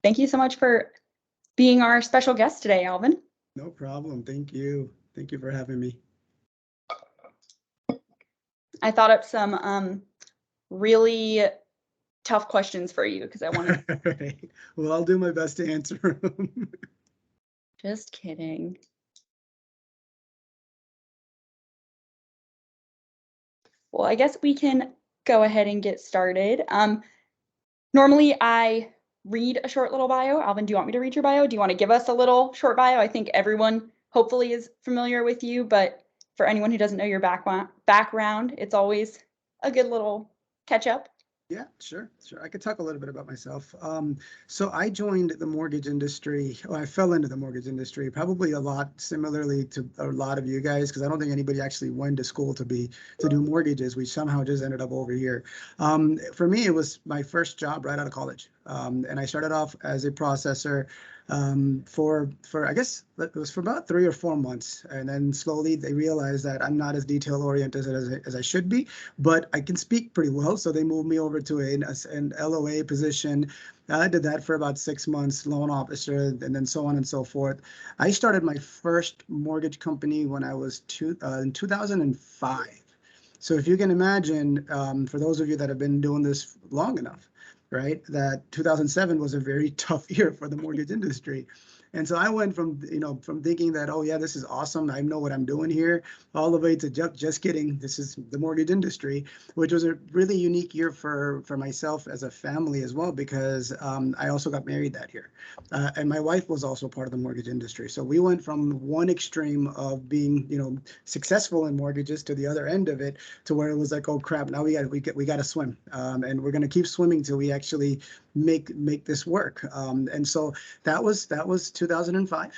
thank you so much for being our special guest today, Alvin. No problem. Thank you. Thank you for having me. I thought up some really tough questions for you because I wanted. Right. Well, I'll do my best to answer them. Just kidding. Well, I guess we can go ahead and get started. Normally I read a short little bio. Alvin, do you want me to read your bio? Do you want to give us a little short bio? I think everyone hopefully is familiar with you, but for anyone who doesn't know your background, it's always a good little catch up. Yeah, sure. I could talk a little bit about myself. So I joined the mortgage industry. Well, I fell into the mortgage industry, probably a lot similarly to a lot of you guys, because I don't think anybody actually went to school to do mortgages. We somehow just ended up over here. For me, it was my first job right out of college, and I started off as a processor for I guess it was for about 3 or 4 months, and then slowly they realized that I'm not as detail oriented as I should be, but I can speak pretty well, so they moved me over to an LOA position. I did that for about 6 months, loan officer, and then so on and so forth. I started my first mortgage company when I was in 2005. So if you can imagine, for those of you that have been doing this long enough, right, that 2007 was a very tough year for the mortgage industry. And so I went from thinking that, oh yeah, this is awesome, I know what I'm doing here, all the way to just kidding, this is the mortgage industry, which was a really unique year for myself as a family as well, because I also got married that year. And my wife was also part of the mortgage industry. So we went from one extreme of being, successful in mortgages to the other end of it, to where it was like, oh crap, now we got to swim, and we're going to keep swimming till we actually make this work. And so that was 2005,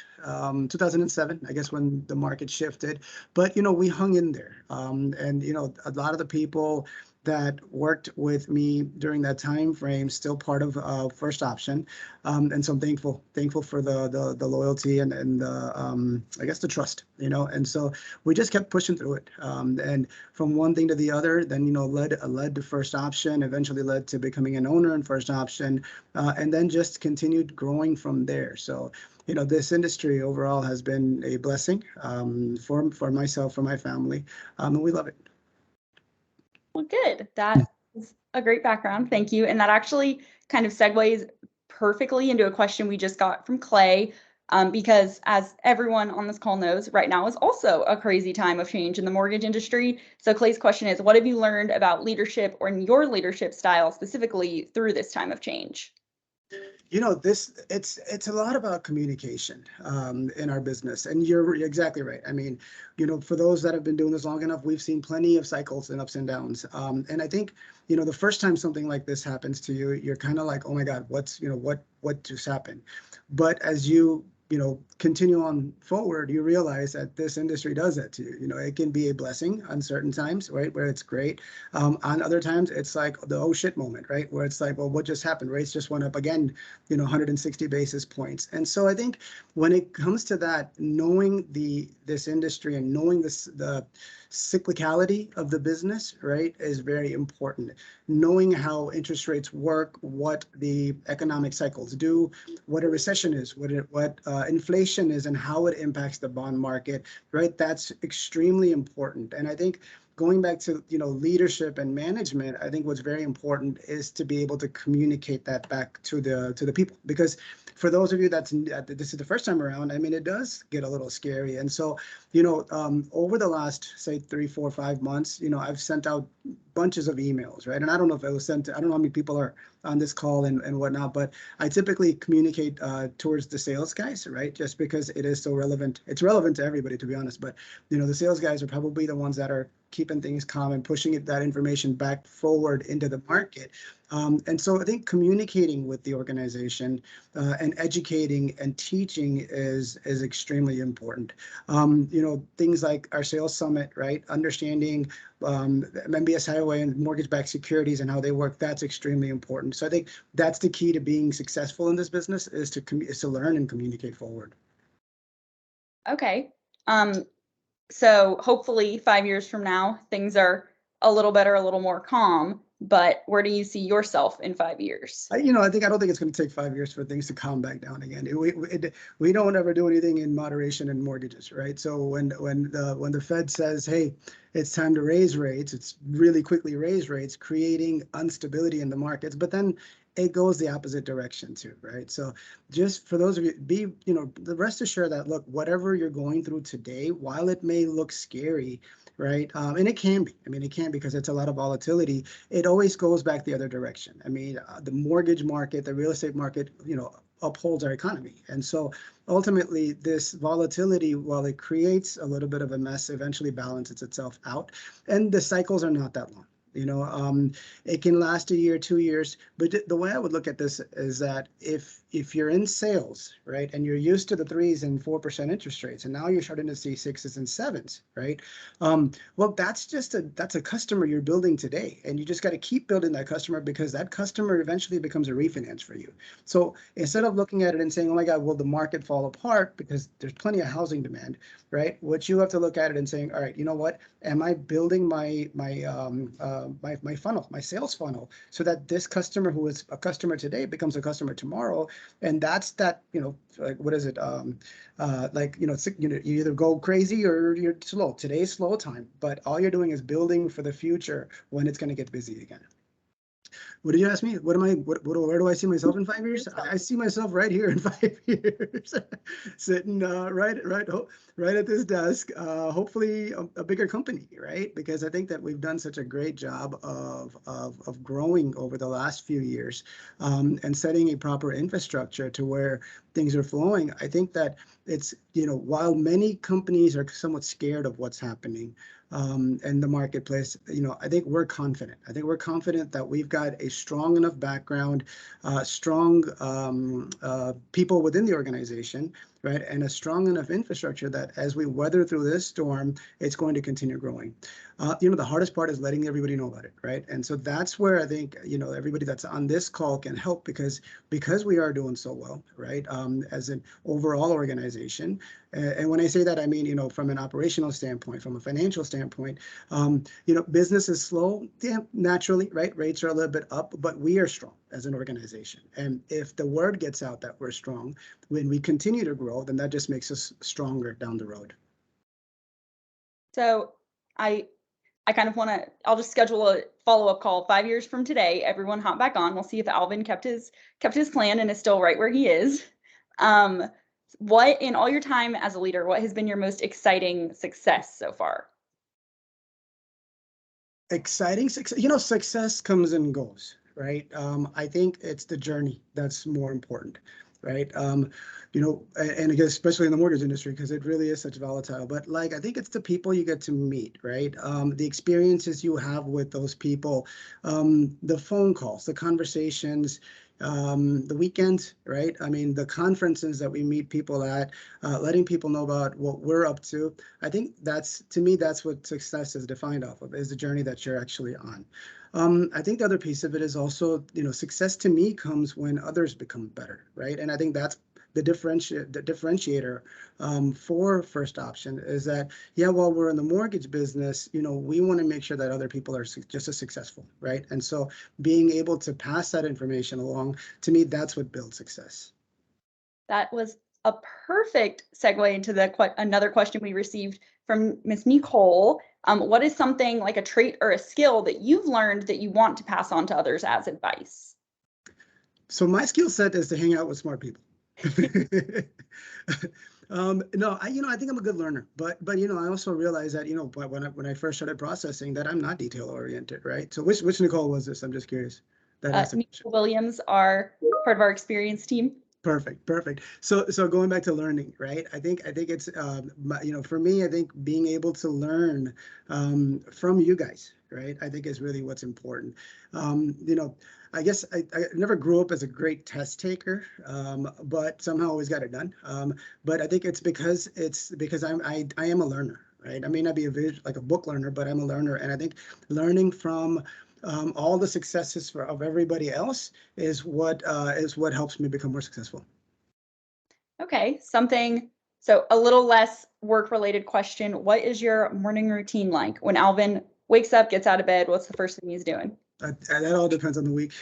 2007, I guess, when the market shifted. But we hung in there, and a lot of the people that worked with me during that time frame still part of First Option, and so I'm thankful for the loyalty and the I guess the trust, and so we just kept pushing through it, and from one thing to the other, then led to First Option, eventually led to becoming an owner in First Option, and then just continued growing from there. So this industry overall has been a blessing, for myself, for my family, and we love it. Well, good. That is a great background. Thank you. And that actually kind of segues perfectly into a question we just got from Clay, because as everyone on this call knows, right now is also a crazy time of change in the mortgage industry. So Clay's question is, what have you learned about leadership or in your leadership style specifically through this time of change? It's a lot about communication, in our business, and you're exactly right. I mean, for those that have been doing this long enough, we've seen plenty of cycles and ups and downs. And I think, the first time something like this happens to you, you're kind of like, oh my God, what just happened? But as you continue on forward, you realize that this industry does that to you. It can be a blessing on certain times, right, where it's great. On other times, it's like the oh shit moment, right, where it's like, well, what just happened? Rates just went up again, 160 basis points. And so I think when it comes to that, knowing this industry and knowing the cyclicality of the business, right, is very important. Knowing how interest rates work, what the economic cycles do, what a recession is, what inflation is, and how it impacts the bond market, right? That's extremely important. And I think going back to leadership and management, I think what's very important is to be able to communicate that back to the people, because for those of you this is the first time around, I mean, it does get a little scary. And so over the last, say, 3, 4, 5 months, I've sent out bunches of emails, right? And I don't know if it was sent to, I don't know how many people are on this call and whatnot, but I typically communicate towards the sales guys, right? Just because it is so relevant. It's relevant to everybody, to be honest, but the sales guys are probably the ones that are keeping things calm and pushing that information back forward into the market. And so I think communicating with the organization, and educating and teaching is extremely important. Things like our sales summit, right? Understanding MBS Highway and mortgage-backed securities and how they work, that's extremely important. So I think that's the key to being successful in this business, is to learn and communicate forward. Okay. So hopefully 5 years from now, things are a little better, a little more calm, but where do you see yourself in 5 years? I don't think it's going to take 5 years for things to calm back down again. We don't ever do anything in moderation in mortgages, right? So when the Fed says, hey, it's time to raise rates, it's really quickly raise rates, creating instability in the markets. But then it goes the opposite direction too, right? So just for those of you, the rest assured that, look, whatever you're going through today, while it may look scary, right? And it can be. I mean, it can, because it's a lot of volatility. It always goes back the other direction. I mean, the mortgage market, the real estate market, upholds our economy. And so ultimately, this volatility, while it creates a little bit of a mess, eventually balances itself out. And the cycles are not that long. It can last a year, 2 years. But the way I would look at this is that if you're in sales, right, and you're used to the 3s and 4% interest rates, and now you're starting to see 6s and 7s, right? Well, that's a customer you're building today, and you just got to keep building that customer, because that customer eventually becomes a refinance for you. So instead of looking at it and saying, oh my God, will the market fall apart because there's plenty of housing demand, right? What you have to look at it and saying, all right, you know what? Am I building my funnel, my sales funnel, so that this customer who is a customer today becomes a customer tomorrow? And that's that, like, what is it? You either go crazy or you're slow. Today's slow time, but all you're doing is building for the future when it's going to get busy again. What did you ask me? Where do I see myself in 5 years? I see myself right here in 5 years, sitting right at this desk, hopefully a bigger company, right? Because I think that we've done such a great job of growing over the last few years, and setting a proper infrastructure to where things are flowing. I think that it's, while many companies are somewhat scared of what's happening in the marketplace, I think we're confident. I think we're confident that we've got a strong enough background, strong people within the organization, right, and a strong enough infrastructure that as we weather through this storm, it's going to continue growing. The hardest part is letting everybody know about it, right? And so that's where I think, everybody that's on this call can help, because we are doing so well, right, as an overall organization. And when I say that, I mean, from an operational standpoint, from a financial standpoint, business is slow, yeah, naturally, right? Rates are a little bit up, but we are strong as an organization. And if the word gets out that we're strong, when we continue to grow, then that just makes us stronger down the road. So I kind of I'll just schedule a follow-up call 5 years from today. Everyone hop back on. We'll see if Alvin kept his plan and is still right where he is. What, in all your time as a leader, what has been your most exciting success so far? Exciting success, success comes and goes, right? I think it's the journey that's more important, right? And again, especially in the mortgage industry, because it really is such volatile. But like, I think it's the people you get to meet, right? The experiences you have with those people, the phone calls, the conversations, the weekends, right? I mean, the conferences that we meet people at, letting people know about what we're up to. I think to me, that's what success is defined off of, is the journey that you're actually on. I think the other piece of it is also, success to me comes when others become better, right? And I think that's the differentiator for First Option, is that, yeah, while we're in the mortgage business, we want to make sure that other people are just as successful, right? And so being able to pass that information along, to me, that's what builds success. That was a perfect segue into another question we received from Miss Nicole. What is something, like a trait or a skill, that you've learned that you want to pass on to others as advice? So my skill set is to hang out with smart people. No, I think I'm a good learner, but I also realize that, when I first started processing, that I'm not detail oriented, right? So which Nicole was this? I'm just curious. Nicole Williams are part of our experience team. Perfect. So going back to learning, right? I think it's for me, I think being able to learn from you guys, right, I think is really what's important. I guess I never grew up as a great test taker, but somehow always got it done. But I think it's because I am a learner, right? I may not be like a book learner, but I'm a learner, and I think learning from all the successes of everybody else is what helps me become more successful. Okay, so a little less work-related question. What is your morning routine like? When Alvin wakes up, gets out of bed, what's the first thing he's doing? That all depends on the week.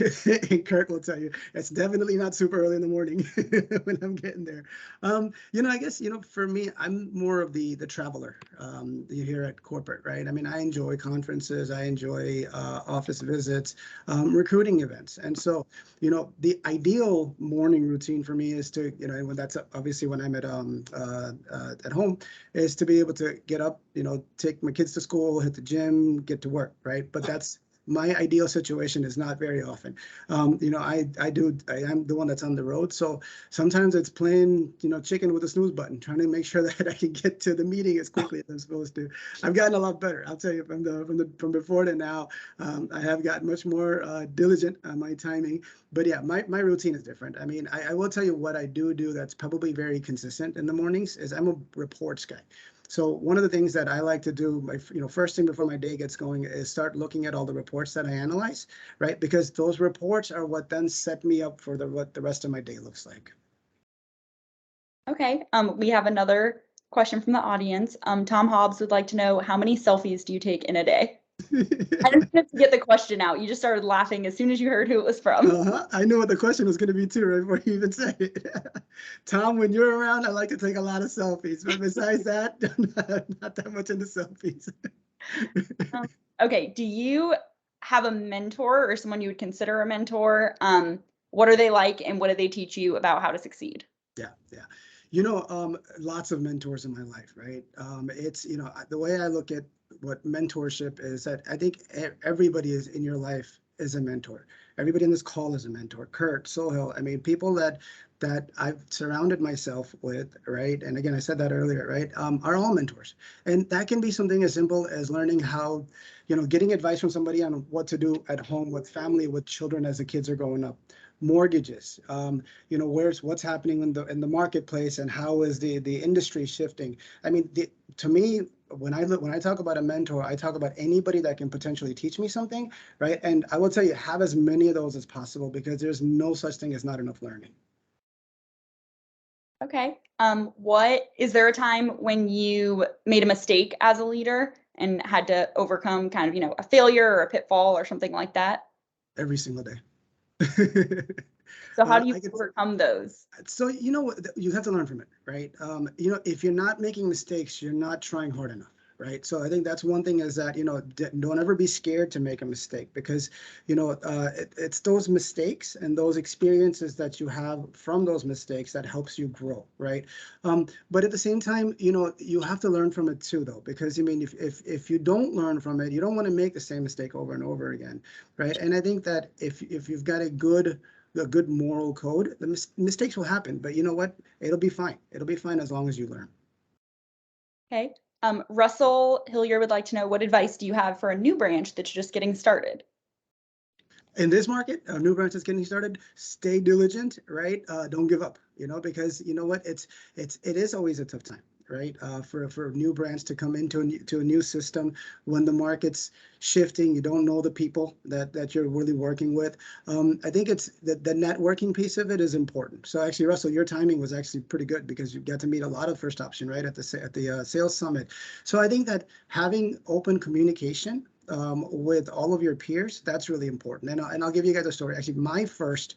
And Kirk will tell you it's definitely not super early in the morning when I'm getting there. I guess, for me, I'm more of the traveler here at corporate, right? I mean, I enjoy conferences, I enjoy office visits, recruiting events. And so, the ideal morning routine for me is to, when that's obviously when I'm at home, is to be able to get up, take my kids to school, hit the gym, get to work, right? But that's my ideal situation is not very often. I am the one that's on the road. So sometimes it's playing, chicken with a snooze button, trying to make sure that I can get to the meeting as quickly as I'm supposed to. I've gotten a lot better. I'll tell you from before to now, I have gotten much more diligent on my timing. But yeah, my routine is different. I mean, I will tell you what I do that's probably very consistent in the mornings is I'm a reports guy. So one of the things that I like to do, first thing before my day gets going is start looking at all the reports that I analyze, right? Because those reports are what then set me up for what the rest of my day looks like. Okay. We have another question from the audience. Tom Hobbs would like to know, how many selfies do you take in a day? I didn't get to get the question out. You just started laughing as soon as you heard who it was from. I knew what the question was going to be too, right before you even said it. Tom, when you're around, I like to take a lot of selfies. But besides that, not that much into selfies. Okay. Do you have a mentor or someone you would consider a mentor? What are they like, and what do they teach you about how to succeed? Yeah. Lots of mentors in my life, right? It's, the way I look at what mentorship is that I think everybody is in your life is a mentor. Everybody in this call is a mentor. Kurt, Sohail, I mean, people that I've surrounded myself with, right? And again, I said that earlier, right? Are all mentors. And that can be something as simple as learning how, getting advice from somebody on what to do at home with family, with children as the kids are growing up. Mortgages, what's happening in the marketplace and how is the industry shifting. I mean, to me, when I talk about a mentor, I talk about anybody that can potentially teach me something, right? And I will tell you, have as many of those as possible, because there's no such thing as not enough learning. Okay. Is there a time when you made a mistake as a leader and had to overcome kind of, a failure or a pitfall or something like that? Every single day. So how do you overcome those? So, you have to learn from it, right? If you're not making mistakes, you're not trying hard enough, right? So I think that's one thing is that, don't ever be scared to make a mistake, because, it's those mistakes and those experiences that you have from those mistakes that helps you grow, right? But at the same time, you have to learn from it too, though, because, I mean, if you don't learn from it, you don't want to make the same mistake over and over again, right? And I think that if you've got a good moral code, the mistakes will happen, but you know what? It'll be fine. It'll be fine as long as you learn. Okay. Russell Hillier would like to know, what advice do you have for a new branch that's just getting started? In this market, a new branch that's getting started, stay diligent, right? Don't give up, because you know what? It is always a tough time, right? For new brands to come into a new system when the market's shifting, you don't know the people that you're really working with. I think it's the networking piece of it is important. So actually, Russell, your timing was actually pretty good, because you got to meet a lot of first option, right, at the sales summit. So I think that having open communication with all of your peers, that's really important. And I'll give you guys a story. Actually, my first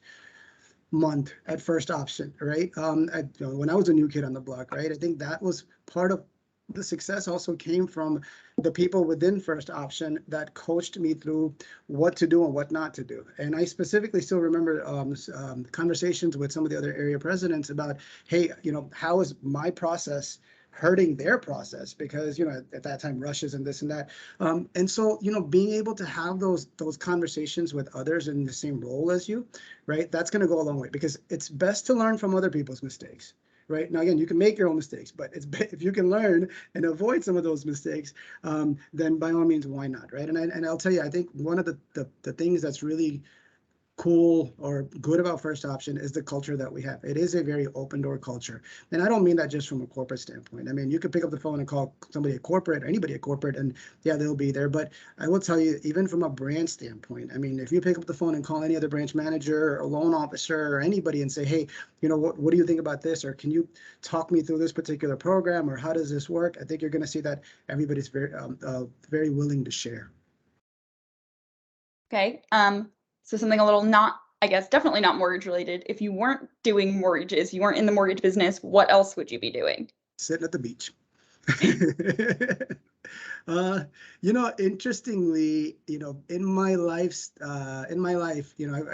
month at first option, right? When I was a new kid on the block, right? I think that was part of the success also came from the people within first option that coached me through what to do and what not to do. And I specifically still remember conversations with some of the other area presidents about, hey, how is my process hurting their process, because at that time rushes and this and that, and so being able to have those conversations with others in the same role as you, right, that's going to go a long way, because it's best to learn from other people's mistakes. Right now, again, you can make your own mistakes, but if you can learn and avoid some of those mistakes, then by all means, why not, right? And I'll tell you, I think one of the things that's really cool or good about first option is the culture that we have. It is a very open door culture. And I don't mean that just from a corporate standpoint. I mean, you could pick up the phone and call somebody at corporate or anybody at corporate, and yeah, they'll be there. But I will tell you, even from a brand standpoint, I mean, if you pick up the phone and call any other branch manager or loan officer or anybody and say, hey, what do you think about this? Or can you talk me through this particular program? Or how does this work? I think you're going to see that everybody's very willing to share. Okay. So something a little not, I guess, definitely not mortgage related. If you weren't doing mortgages, you weren't in the mortgage business, what else would you be doing? Sitting at the beach. Uh, interestingly, in my life, I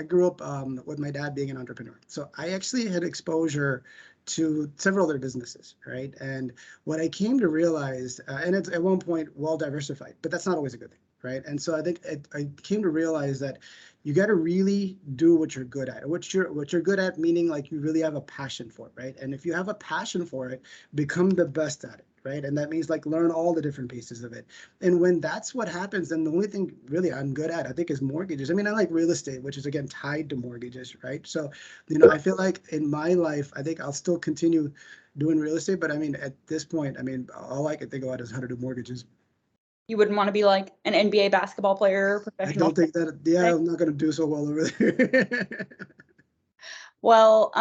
grew up with my dad being an entrepreneur. So I actually had exposure to several other businesses, right? And what I came to realize, and it's at one point well diversified, but that's not always a good thing, right? And so I think I came to realize that you got to really do what you're good at. What you're good at, meaning like you really have a passion for it, right? And if you have a passion for it, become the best at it, right? And that means like learn all the different pieces of it. And when that's what happens, then the only thing really I'm good at, I think, is mortgages. I mean, I like real estate, which is again tied to mortgages, right? So, I feel like in my life, I think I'll still continue doing real estate, but I mean, at this point, I mean, all I can think about is how to do mortgages. You wouldn't want to be like an NBA basketball player, I professional. don't think that, yeah, I'm not going to do so well over there. Well,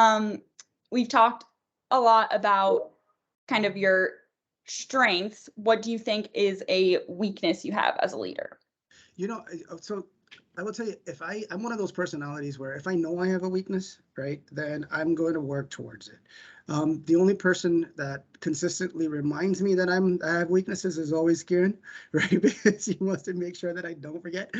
we've talked a lot about kind of your strengths. What do you think is a weakness you have as a leader? So I will tell you, I'm one of those personalities where if I know I have a weakness, right, then I'm going to work towards it. The only person that consistently reminds me that I have weaknesses is always Kieran, right? Because he wants to make sure that I don't forget.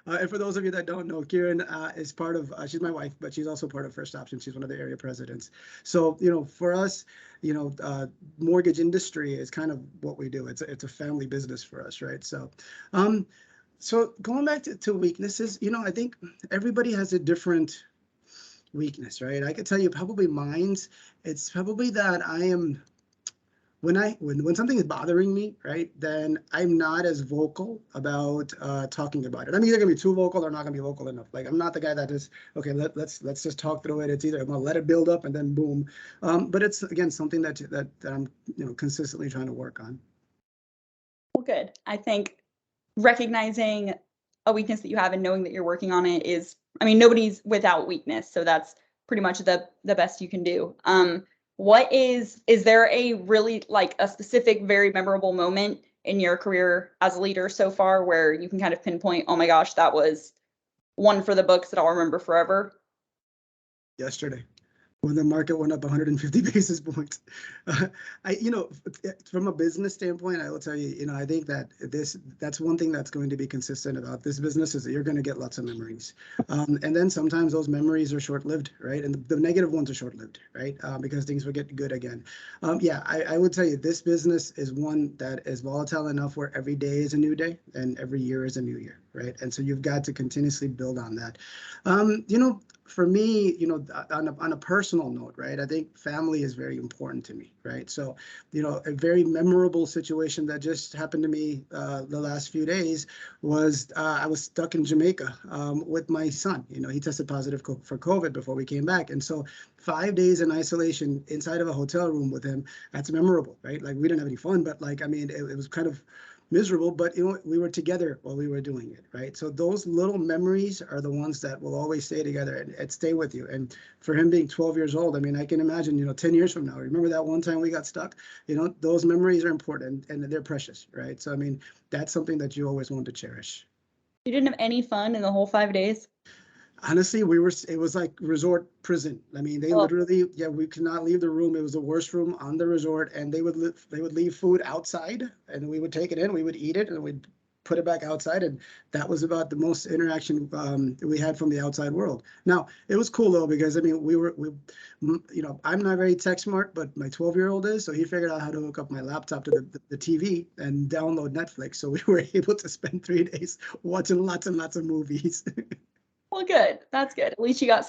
And for those of you that don't know, Kieran is part of, she's my wife, but she's also part of First Option. She's one of the area presidents. So, for us, mortgage industry is kind of what we do. It's a family business for us, right? So going back to weaknesses, I think everybody has a different weakness, right? I could tell you probably mine's, it's probably that I am when something is bothering me, right, then I'm not as vocal about talking about it. I'm either gonna be too vocal or not gonna be vocal enough. Like I'm not the guy that is okay. Let's just talk through it. It's either I'm gonna let it build up and then boom. But it's again something that I'm consistently trying to work on. Well, good. I think recognizing a weakness that you have and knowing that you're working on it is, I mean, nobody's without weakness, so that's pretty much the best you can do. What is there a really like a specific, very memorable moment in your career as a leader so far where you can kind of pinpoint, oh my gosh, that was one for the books that I'll remember forever? Yesterday, when the market went up 150 basis points. I, from a business standpoint, I will tell you, I think that that's one thing that's going to be consistent about this business is that you're going to get lots of memories. And then sometimes those memories are short-lived, right? And the negative ones are short-lived, right? Because things will get good again. Yeah, I would tell you this business is one that is volatile enough where every day is a new day and every year is a new year, right? And so you've got to continuously build on that. For me, on a personal note, right, I think family is very important to me, right? So, a very memorable situation that just happened to me the last few days was I was stuck in Jamaica with my son. He tested positive for COVID before we came back. And so 5 days in isolation inside of a hotel room with him, that's memorable, right? Like we didn't have any fun, but like, I mean, it was kind of miserable, but we were together while we were doing it, right? So those little memories are the ones that will always stay together and stay with you. And for him being 12 years old, I mean, I can imagine, 10 years from now, remember that one time we got stuck? Those memories are important and they're precious, right? So, I mean, that's something that you always want to cherish. You didn't have any fun in the whole 5 days? Honestly, it was like resort prison. I mean, they Oh, literally, yeah, we could not leave the room. It was the worst room on the resort, and they would leave food outside, and we would take it in, we would eat it, and we'd put it back outside, and that was about the most interaction we had from the outside world. Now, it was cool though because I mean, I'm not very tech smart, but my 12-year-old is, so he figured out how to hook up my laptop to the TV and download Netflix. So we were able to spend 3 days watching lots and lots of movies. well, good. That's good. At least you got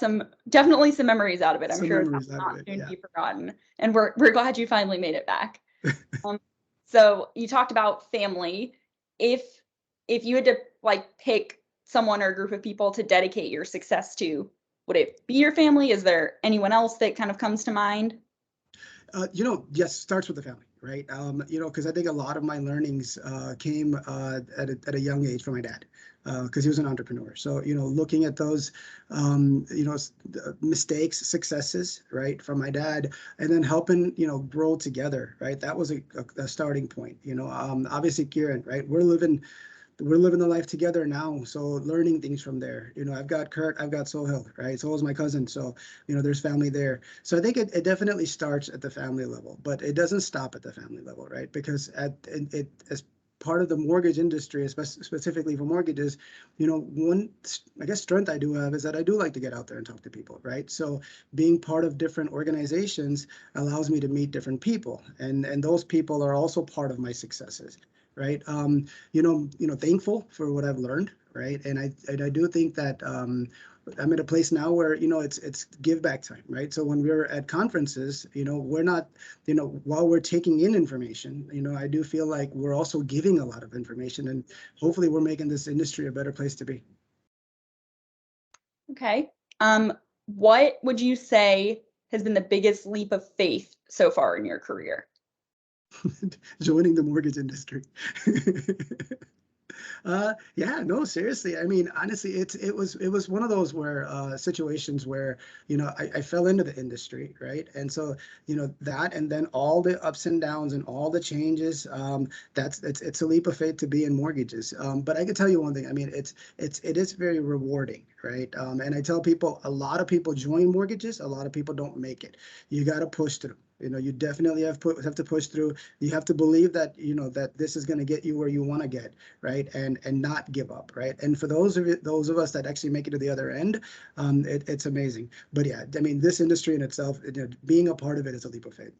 definitely some memories out of it. I'm Some sure it's memories out of not it, soon to yeah. be forgotten. And we're glad you finally made it back. So you talked about family. If you had to like pick someone or a group of people to dedicate your success to, would it be your family? Is there anyone else that kind of comes to mind? Yes, starts with the family, right? Because I think a lot of my learnings came at a young age from my dad, because he was an entrepreneur. So, looking at those, mistakes, successes, right, from my dad, and then helping, grow together, right? That was a starting point. Obviously, Kieran, right? we're living the life together now. So learning things from there. I've got Kurt, I've got Sohail, right? So is my cousin. So, there's family there. So I think it definitely starts at the family level, but it doesn't stop at the family level, right? Because as part of the mortgage industry, specifically for mortgages, one, I guess, strength I do have is that I do like to get out there and talk to people, right? So being part of different organizations allows me to meet different people, and those people are also part of my successes, right? Thankful for what I've learned, right? And I do think that I'm at a place now where it's give back time, right? So when we're at conferences, we're not, while we're taking in information, I do feel like we're also giving a lot of information, and hopefully we're making this industry a better place to be. Okay. What would you say has been the biggest leap of faith so far in your career? Joining the mortgage industry. Yeah, no, seriously. I mean, honestly, it was one of those where situations where I fell into the industry, right? And so that, and then all the ups and downs and all the changes. It's a leap of faith to be in mortgages. But I can tell you one thing. I mean, it is very rewarding, right? And I tell people, a lot of people join mortgages, a lot of people don't make it. You got to push through. You definitely have to push through. You have to believe that that this is going to get you where you want to get, right? And not give up, right? And for those of us that actually make it to the other end, it's amazing. But yeah, I mean, this industry in itself, being a part of it is a leap of faith.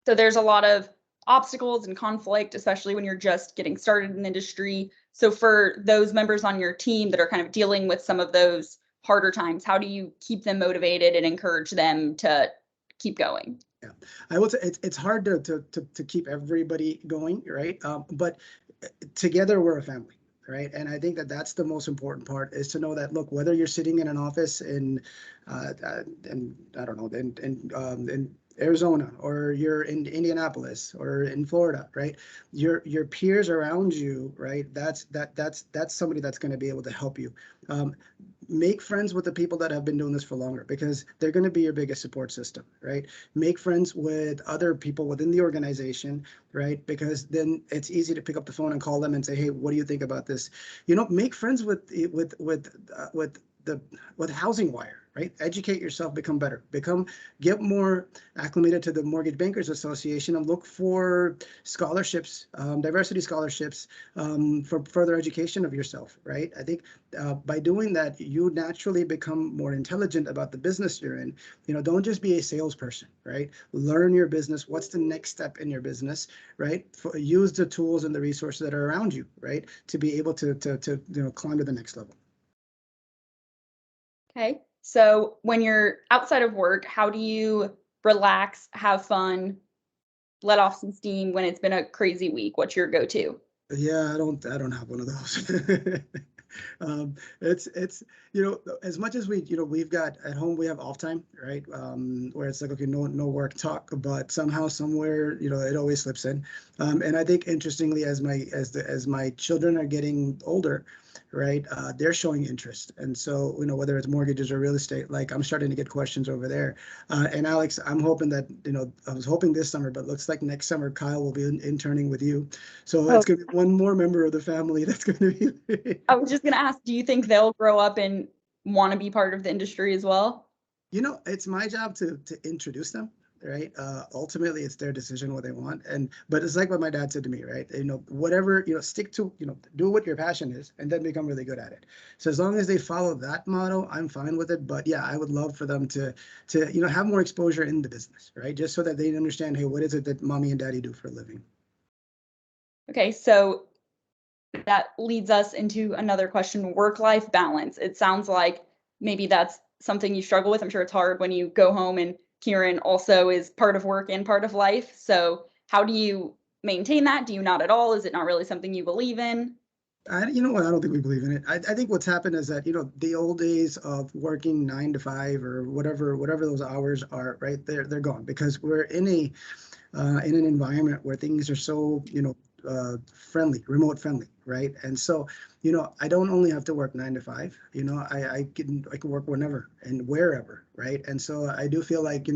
So there's a lot of obstacles and conflict, especially when you're just getting started in the industry. So for those members on your team that are kind of dealing with some of those harder times, how do you keep them motivated and encourage them to keep going? Yeah, I will say it's hard to keep everybody going, right? But together we're a family, right? And I think that that's the most important part, is to know that, look, whether you're sitting in an office in I don't know, in Arizona, or you're in Indianapolis or in Florida, right? Your peers around you, right? That's somebody that's going to be able to help you. Make friends with the people that have been doing this for longer, because they're going to be your biggest support system, right? Make friends with other people within the organization, right? Because then it's easy to pick up the phone and call them and say, hey, what do you think about this? Make friends with Housing Wire, right? Educate yourself, become better, get more acclimated to the Mortgage Bankers Association, and look for scholarships, diversity scholarships, for further education of yourself, right? I think by doing that, you naturally become more intelligent about the business you're in. Don't just be a salesperson, right? Learn your business. What's the next step in your business, right? Use the tools and the resources that are around you, right, to be able to climb to the next level. Okay. So when you're outside of work, how do you relax, have fun, let off some steam when it's been a crazy week? What's your go-to? Yeah, I don't have one of those. It's as much as we've got at home, we have off time, right? Where it's like, okay, no work talk, but somehow, somewhere, it always slips in. And I think, interestingly, as my children are getting older, right, they're showing interest. And so, whether it's mortgages or real estate, like, I'm starting to get questions over there. And Alex, I'm hoping that, I was hoping this summer, but looks like next summer Kyle will be interning with you. So Oh, it's going to be one more member of the family that's going to be. I was just gonna ask, do you think they'll grow up and want to be part of the industry as well? It's my job to introduce them, right? Ultimately, it's their decision what they want, but it's like what my dad said to me, right? Whatever, stick to, do what your passion is, and then become really good at it. So as long as they follow that motto, I'm fine with it. But yeah, I would love for them to have more exposure in the business, right? Just so that they understand, hey, what is it that mommy and daddy do for a living? Okay, so that leads us into another question, work-life balance. It sounds like maybe that's something you struggle with. I'm sure it's hard when you go home and Kieran also is part of work and part of life. So how do you maintain that? Do you not at all? Is it not really something you believe in? You know what? I don't think we believe in it. I think what's happened is that, the old days of working 9 to 5 or whatever those hours are, right? They're gone, because we're in in an environment where things are so, friendly, remote friendly, right? And so, I don't only have to work 9 to 5. I can work whenever and wherever, right? And so I do feel like,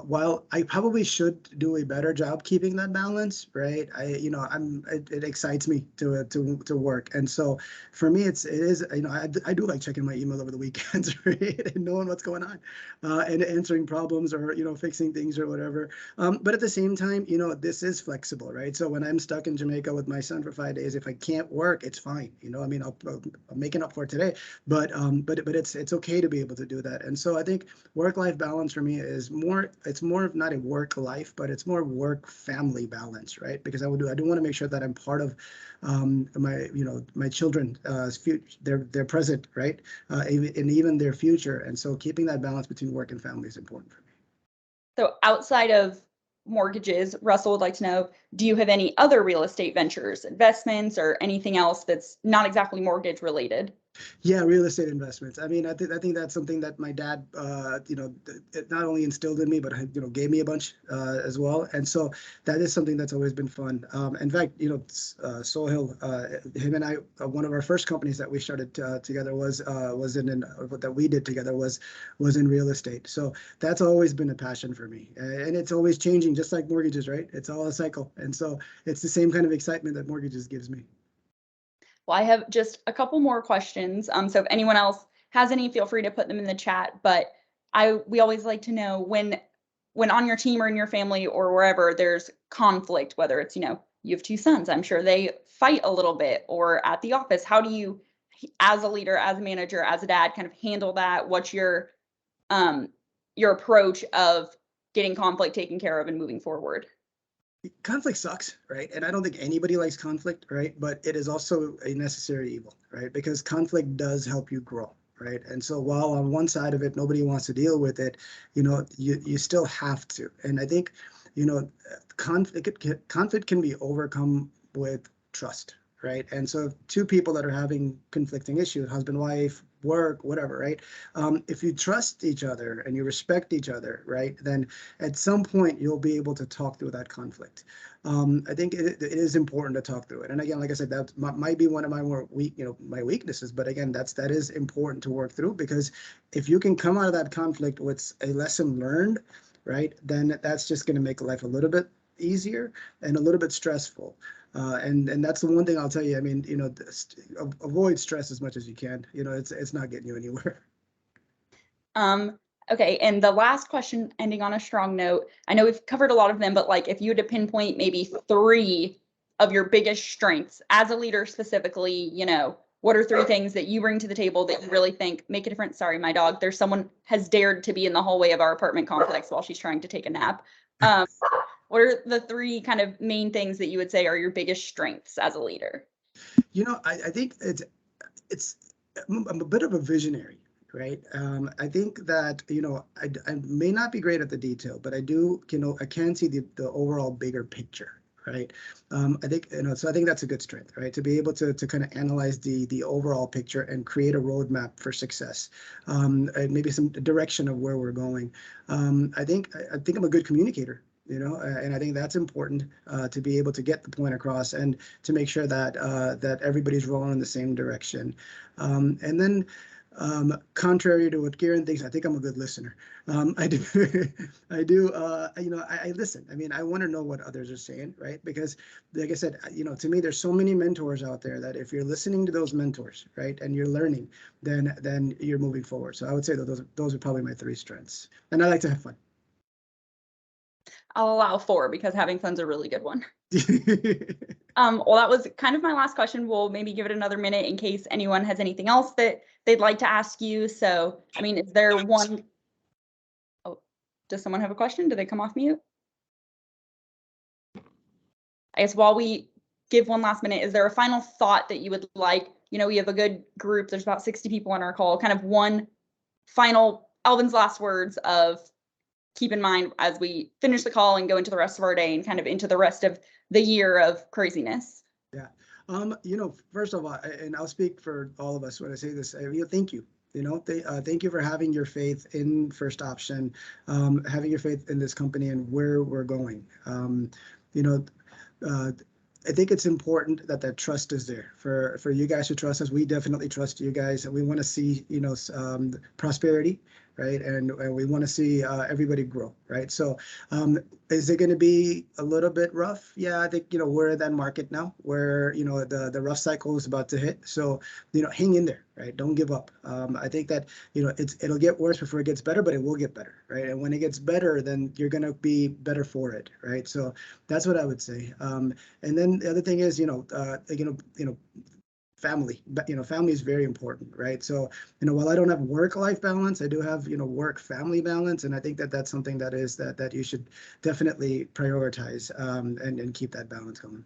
while I probably should do a better job keeping that balance, right? It excites me to work. And so for me, it is, I do like checking my email over the weekends, right? And knowing what's going on, and answering problems or, fixing things or whatever. But at the same time, this is flexible, right? So when I'm stuck in Jamaica with my son for 5 days, if I can't work, it's fine. I'm making up for it today, but it's okay to be able to do that. And so I think work-life balance for me is it's more of not a work life, but it's more work family balance, right? Because I do want to make sure that I'm part of my children, their present, right? And even their future. And so keeping that balance between work and family is important for me. So outside of mortgages, Russell would like to know, do you have any other real estate ventures, investments, or anything else that's not exactly mortgage related? Yeah, real estate investments. I mean, I think that's something that my dad, it not only instilled in me, but gave me a bunch as well. And so that is something that's always been fun. In fact, Sohail, him and I, one of our first companies that we started together was that we did together was in real estate. So that's always been a passion for me, and it's always changing, just like mortgages, right? It's all a cycle, and so it's the same kind of excitement that mortgages gives me. Well, I have just a couple more questions. So if anyone else has any, feel free to put them in the chat. But we always like to know when on your team or in your family or wherever there's conflict, whether it's, you have two sons, I'm sure they fight a little bit, or at the office, how do you, as a leader, as a manager, as a dad, kind of handle that? What's your approach of getting conflict taken care of and moving forward? Conflict sucks, right? And I don't think anybody likes conflict, right? But it is also a necessary evil, right? Because conflict does help you grow, right? And so while on one side of it, nobody wants to deal with it, you still have to. And I think, conflict can be overcome with trust, right? And so two people that are having conflicting issues, husband, wife, work, whatever, right? If you trust each other and you respect each other, right, then at some point you'll be able to talk through that conflict. I think it is important to talk through it. And again, like I said, that might be one of my my weaknesses. But again, that is important to work through, because if you can come out of that conflict with a lesson learned, right, then that's just going to make life a little bit easier and a little bit stressful. And that's the one thing I'll tell you. I mean, avoid stress as much as you can. It's not getting you anywhere. Okay, and the last question, ending on a strong note. I know we've covered a lot of them, but like if you had to pinpoint maybe 3 of your biggest strengths as a leader specifically, what are 3 things that you bring to the table that you really think make a difference? Sorry, my dog. There's someone has dared to be in the hallway of our apartment complex while she's trying to take a nap. What are the 3 kind of main things that you would say are your biggest strengths as a leader? I think I'm a bit of a visionary, right? I think that, I may not be great at the detail, but I can see the overall bigger picture, right? I think, so I think that's a good strength, right? To be able to kind of analyze the overall picture and create a roadmap for success, and maybe some direction of where we're going. I think I'm a good communicator, and I think that's important, to be able to get the point across and to make sure that that everybody's rolling in the same direction. And then, contrary to what Kieran thinks, I think I'm a good listener. I do, I listen. I mean, I want to know what others are saying, right? Because, like I said, to me, there's so many mentors out there that if you're listening to those mentors, right, and you're learning, then you're moving forward. So I would say that those are probably my 3 strengths, and I like to have fun. I'll allow 4 because having fun's a really good one. Well, that was kind of my last question. We'll maybe give it another minute in case anyone has anything else that they'd like to ask you. So, I mean, is there one? Oh, does someone have a question? Do they come off mute? I guess while we give one last minute, is there a final thought that you would like? We have a good group. There's about 60 people on our call. Kind of one final Alvin's last words of keep in mind as we finish the call and go into the rest of our day and kind of into the rest of the year of craziness. Yeah. First of all, and I'll speak for all of us when I say this, thank you. Thank you for having your faith in First Option, having your faith in this company and where we're going. I think it's important that that trust is there for you guys to trust us. We definitely trust you guys, and we want to see, you know, prosperity, right? And we want to see everybody grow, right? So, is it going to be a little bit rough? Yeah, I think, you know, we're in that market now where, you know, the rough cycle is about to hit. So, you know, hang in there, right? Don't give up. I think that, you know, it'll get worse before it gets better, but it will get better, right? And when it gets better, then you're going to be better for it, right? So that's what I would say. And then the other thing is, family, but, you know, family is very important, right? So, you know, while I don't have work-life balance, I do have, you know, work-family balance. And I think that that's something that you should definitely prioritize, and keep that balance going.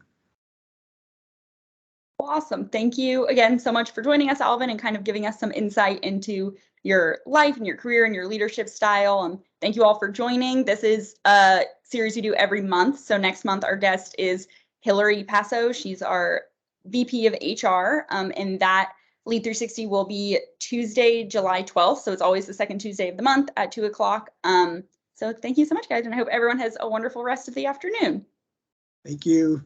Awesome. Thank you again so much for joining us, Alvin, and kind of giving us some insight into your life and your career and your leadership style. And thank you all for joining. This is a series we do every month. So next month, our guest is Hillary Passo. She's our VP of HR. And that Lead 360 will be Tuesday, July 12th. So it's always the second Tuesday of the month at 2 o'clock. So thank you so much, guys. And I hope everyone has a wonderful rest of the afternoon. Thank you.